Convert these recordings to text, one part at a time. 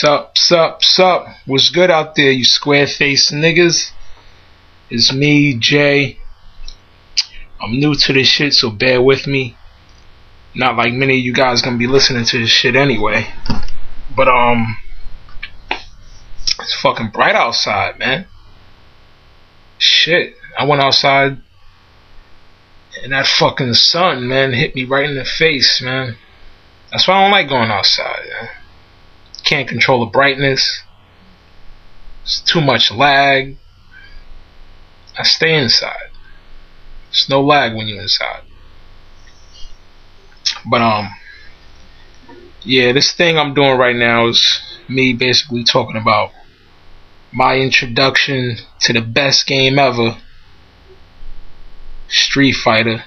Sup. What's good out there, you square faced niggas? It's me, Jay. I'm new to this shit, so bear with me. Not like many of you guys gonna be listening to this shit anyway. But it's fucking bright outside, man. Shit. I went outside and that fucking sun, man, hit me right in the face, man. That's why I don't like going outside, man. Can't control the brightness. It's too much lag. I stay inside. There's no lag when you're inside. But yeah, this thing I'm doing right now is me basically talking about my introduction to the best game ever, Street Fighter.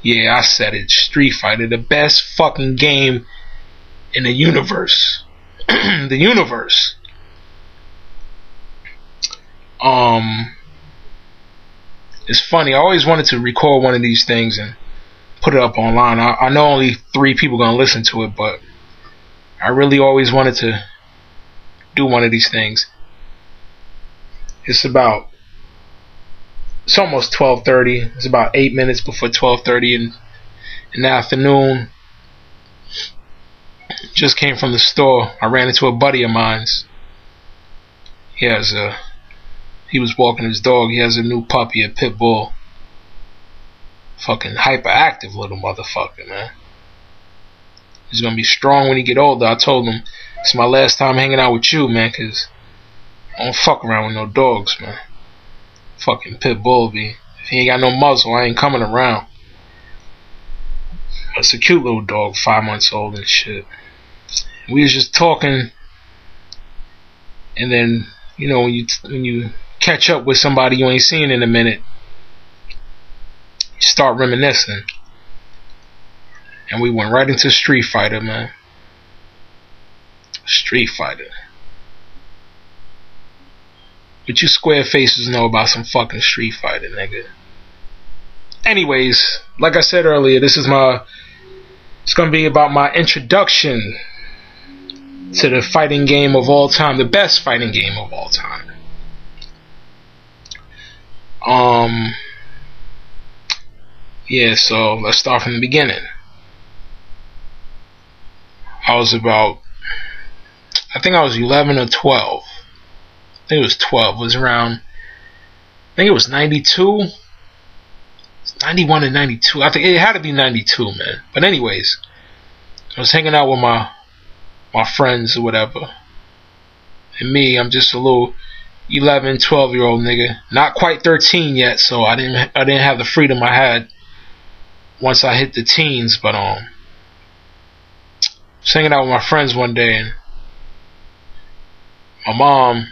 Yeah, I said it, Street Fighter, the best fucking game in the universe. The universe. It's funny, I always wanted to record one of these things and put it up online. I know only 3 people gonna listen to it, but I really always wanted to do one of these things. It's almost 12:30. It's about 8 minutes before 12:30 in the afternoon. Just came from the store. I ran into a buddy of mine's. He was walking his dog. He has a new puppy, a pit bull. Fucking hyperactive little motherfucker, man. He's gonna be strong when he get older. I told him it's my last time hanging out with you, man, cause I don't fuck around with no dogs, man. Fucking pit bull be. If he ain't got no muzzle, I ain't coming around. It's a cute little dog, 5 months old and shit. We was just talking, and then, you know, when you catch up with somebody you ain't seen in a minute, you start reminiscing. And we went right into Street Fighter, man. Street Fighter. What you square faces know about some fucking Street Fighter, nigga? Anyways, like I said earlier, it's gonna be about my introduction to the fighting game of all time, the best fighting game of all time. Yeah, so let's start from the beginning. I think I was 11 or 12. I think it was 12. It was around, I think it was 92. 91 and 92. I think it had to be 92, man. But anyways, I was hanging out with my friends or whatever. And me, I'm just a little 11, 12-year-old nigga. Not quite 13 yet, so I didn't have the freedom I had once I hit the teens. But I was hanging out with my friends one day, and my mom,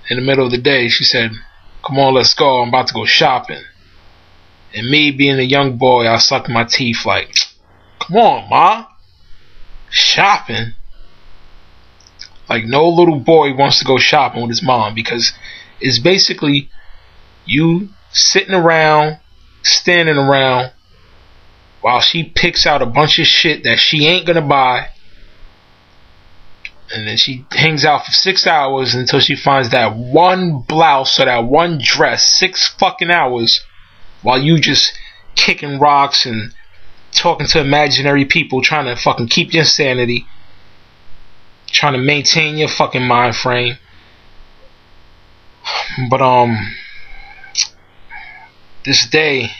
in the middle of the day, she said, "Come on, let's go. I'm about to go shopping." And me being a young boy, I sucked my teeth like, "Come on, ma, shopping?" Like, no little boy wants to go shopping with his mom, because it's basically you sitting around, standing around, while she picks out a bunch of shit that she ain't gonna buy, and then she hangs out for 6 hours until she finds that one blouse or that one dress. 6 fucking hours while you just kicking rocks and talking to imaginary people, trying to fucking keep your sanity, trying to maintain your fucking mind frame. But this day,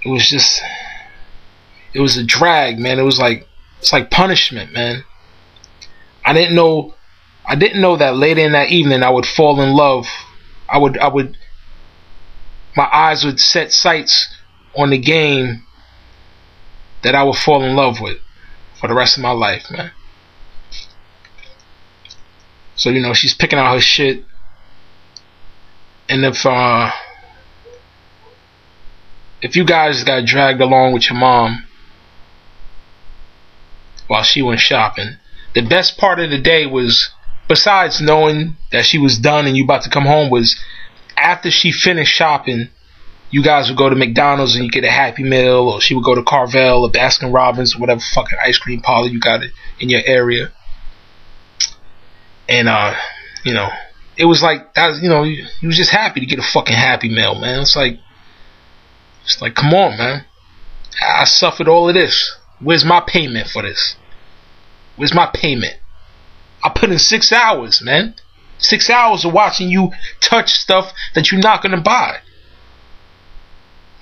it was a drag, man. It's like punishment, man. I didn't know that later in that evening I would fall in love. My eyes would set sights on the game that I would fall in love with for the rest of my life, man. So, you know, she's picking out her shit, and if you guys got dragged along with your mom while she went shopping, the best part of the day was, besides knowing that she was done and you about to come home, was after she finished shopping, you guys would go to McDonald's and you get a Happy Meal, or she would go to Carvel or Baskin Robbins or whatever fucking ice cream parlor you got in your area. And you know, it was like that. You know, you was just happy to get a fucking Happy Meal, man. It's like come on, man. I suffered all of this. Where's my payment for this? Where's my payment? I put in 6 hours, man. 6 hours of watching you touch stuff that you're not gonna buy.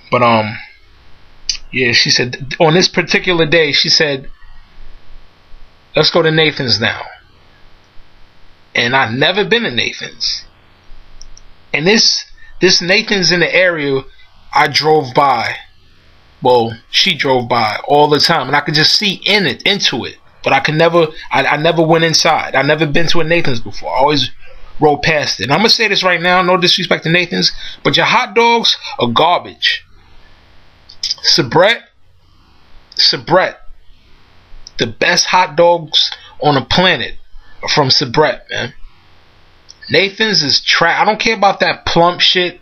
But yeah, she said on this particular day, she said, let's go to Nathan's now. And I've never been to Nathan's. And this Nathan's in the area I drove by. Well, she drove by all the time, and I could just see into it. But I never went inside. I never been to a Nathan's before. I always rode past it. And I'm gonna say this right now, no disrespect to Nathan's, but your hot dogs are garbage. Sabrett, the best hot dogs on the planet are from Sabrett, man. Nathan's is trash. I don't care about that plump shit,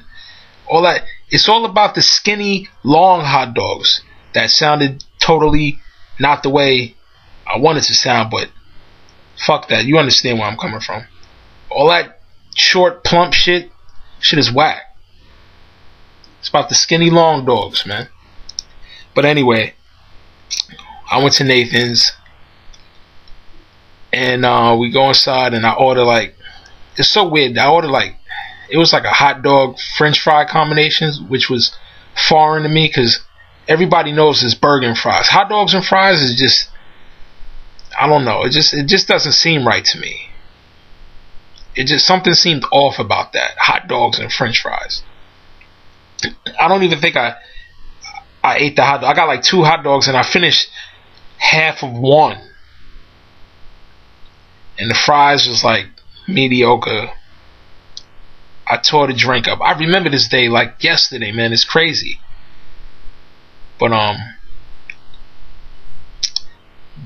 all that. It's all about the skinny, long hot dogs that sounded totally not the way I wanted to sound, but fuck that. You understand where I'm coming from. All that short, plump shit is whack. It's about the skinny, long dogs, man. But anyway, I went to Nathan's, and we go inside, and I order like, it's so weird. I ordered like, it was like a hot dog French fry combinations, which was foreign to me because everybody knows it's burger and fries. Hot dogs and fries is just, I don't know. It just doesn't seem right to me. It just, something seemed off about that. Hot dogs and French fries. I don't even think I ate the hot dog. I got like 2 hot dogs and I finished half of one. And the fries was like mediocre. I tore the drink up. I remember this day like yesterday, man. It's crazy. But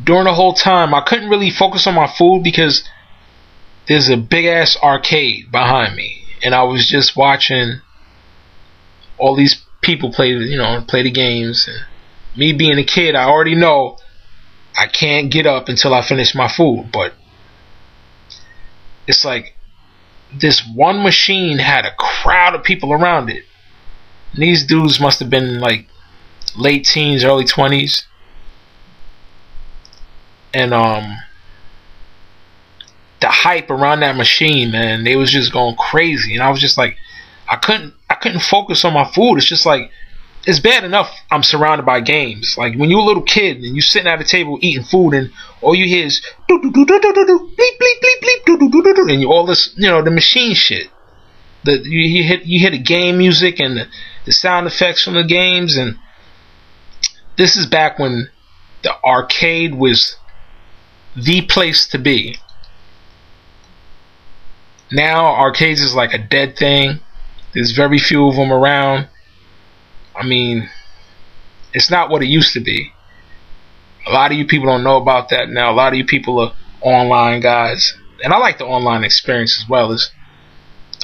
during the whole time, I couldn't really focus on my food because there's a big ass arcade behind me, and I was just watching all these people play the games. And me being a kid, I already know I can't get up until I finish my food. But it's like this one machine had a crowd of people around it. And these dudes must have been like late teens, early 20s. And the hype around that machine, man, they was just going crazy. And I was just like, I couldn't focus on my food. It's just like, it's bad enough I'm surrounded by games. Like when you're a little kid and you're sitting at a table eating food and all you hear is do do do do do do do bleep bleep bleep bleep do do do do do, and all this, the machine shit. You hear the game music and the sound effects from the games. And this is back when the arcade was the place to be. Now arcades is like a dead thing. There's very few of them around. I mean, it's not what it used to be. A lot of you people don't know about that now. A lot of you people are online guys, and I like the online experience as well. As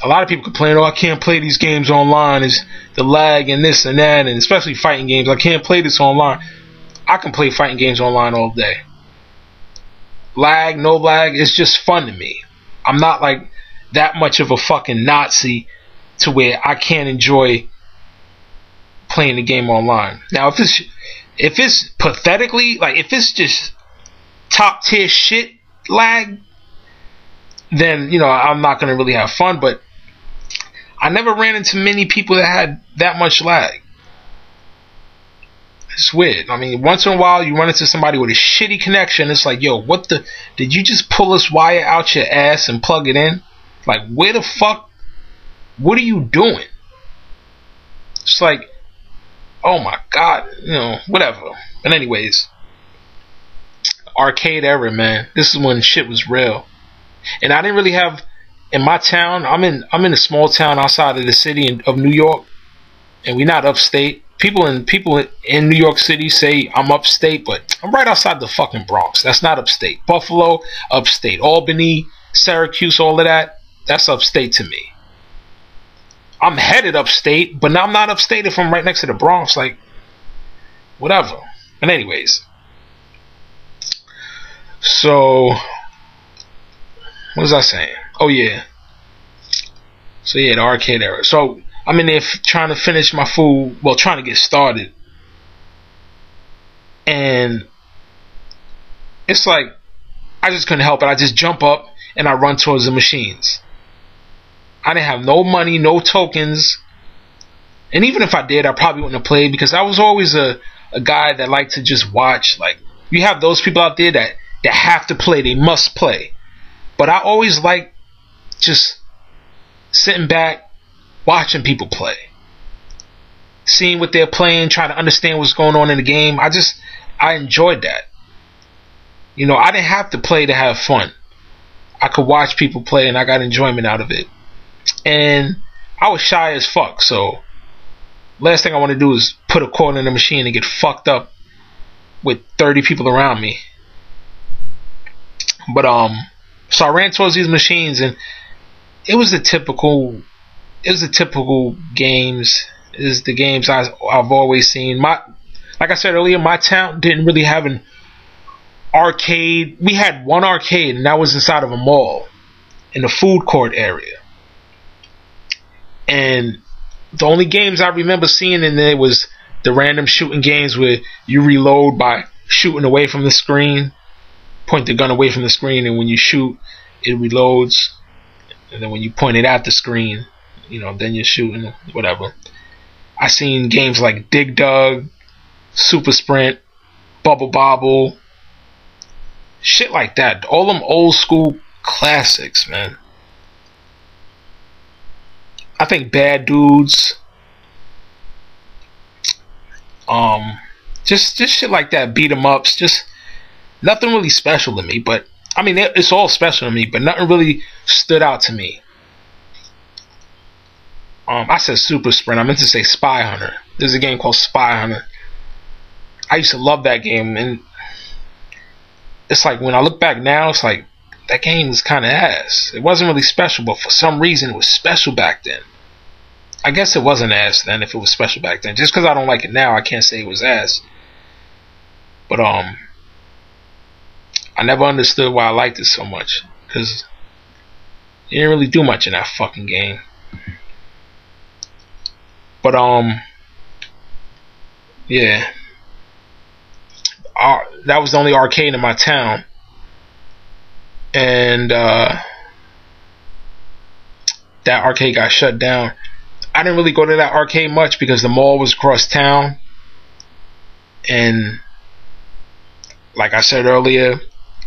a lot of people complain, oh, I can't play these games online. It's the lag and this and that, and especially fighting games. I can't play this online. I can play fighting games online all day. Lag, no lag, it's just fun to me. I'm not like that much of a fucking Nazi to where I can't enjoy playing the game online. Now, if it's pathetically, like if it's just top tier shit lag, then I'm not gonna really have fun. But I never ran into many people that had that much lag. It's weird. I mean, once in a while you run into somebody with a shitty connection. It's like, yo, what the? Did you just pull this wire out your ass and plug it in? Like, where the fuck? What are you doing? It's like, oh my god, whatever. But anyways, arcade era, man. This is when shit was real. And I didn't really have, in my town, I'm in a small town outside of the city of New York, and we're not upstate. People in New York City say I'm upstate, but I'm right outside the fucking Bronx. That's not upstate. Buffalo, upstate. Albany, Syracuse, all of that, that's upstate to me. I'm headed upstate, but now I'm not upstate if I'm right next to the Bronx. Like, whatever. But anyways, so what was I saying? Oh yeah. So yeah, the arcade era. So I'm in there trying to finish my food. Well, trying to get started. And it's like, I just couldn't help it. I just jump up and I run towards the machines. I didn't have no money, no tokens. And even if I did, I probably wouldn't have played, because I was always a guy that liked to just watch. Like, you have those people out there that have to play, they must play. But I always like just sitting back, watching people play, seeing what they're playing, trying to understand what's going on in the game. I enjoyed that. You know, I didn't have to play to have fun. I could watch people play and I got enjoyment out of it. And I was shy as fuck, so last thing I want to do is put a quarter in the machine and get fucked up with 30 people around me. But so I ran towards these machines, and it was the typical games. It was the games I've always seen. Like I said earlier, my town didn't really have an arcade. We had one arcade, and that was inside of a mall in the food court area. And the only games I remember seeing in there was the random shooting games where you reload by shooting away from the screen. Point the gun away from the screen, and when you shoot, it reloads. And then when you point it at the screen, you know, then you're shooting, whatever. I seen games like Dig Dug, Super Sprint, Bubble Bobble, shit like that. All them old school classics, man. I think Bad Dudes, just shit like that, beat 'em ups, just nothing really special to me. But I mean, it's all special to me, but nothing really stood out to me. I said Super Sprint. I meant to say Spy Hunter. There's a game called Spy Hunter. I used to love that game, and it's like when I look back now, it's like that game is kind of ass. It wasn't really special, but for some reason it was special back then. I guess it wasn't ass then if it was special back then. Just because I don't like it now, I can't say it was ass. But I never understood why I liked it so much, because you didn't really do much in that fucking game. But yeah, that was the only arcade in my town, and that arcade got shut down. I didn't really go to that arcade much because the mall was across town, and like I said earlier,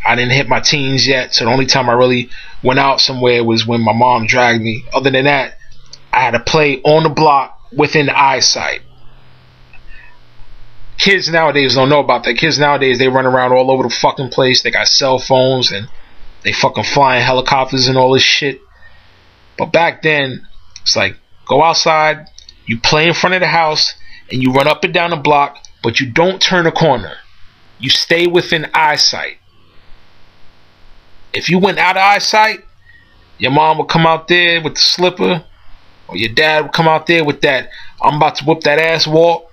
I didn't hit my teens yet, so the only time I really went out somewhere was when my mom dragged me. Other than that, I had to play on the block within eyesight. Kids nowadays don't know about that. Kids nowadays, they run around all over the fucking place. They got cell phones and they fucking flying helicopters and all this shit. But back then, it's like, go outside, you play in front of the house, and you run up and down the block, but you don't turn a corner. You stay within eyesight. If you went out of eyesight, your mom would come out there with the slipper, or your dad would come out there with that "I'm about to whoop that ass" walk.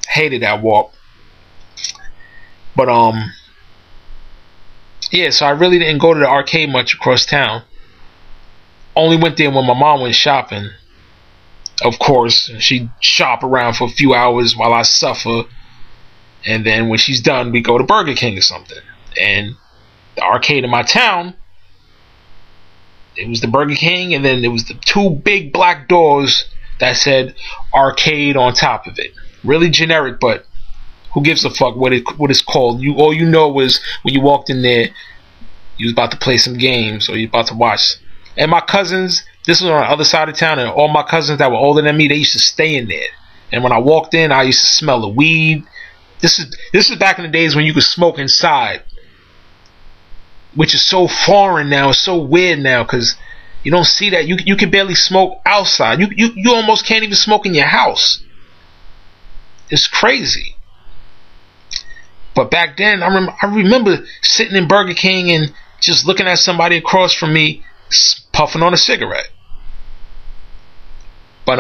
Hated that walk. But yeah, so I really didn't go to the arcade much across town. Only went there when my mom went shopping. Of course, she'd shop around for a few hours while I suffer, and then when she's done, we go to Burger King or something. And the arcade in my town, it was the Burger King, and then there was the two big black doors that said arcade on top of it. Really generic, but who gives a fuck what it's called? All you know was when you walked in there, you was about to play some games or you about to watch. And my cousins, this was on the other side of town, and all my cousins that were older than me, they used to stay in there. And when I walked in, I used to smell the weed. This is back in the days when you could smoke inside, which is so foreign now. It's so weird now because you don't see that. You can barely smoke outside. You almost can't even smoke in your house. It's crazy. But back then, I remember sitting in Burger King and just looking at somebody across from me puffing on a cigarette. But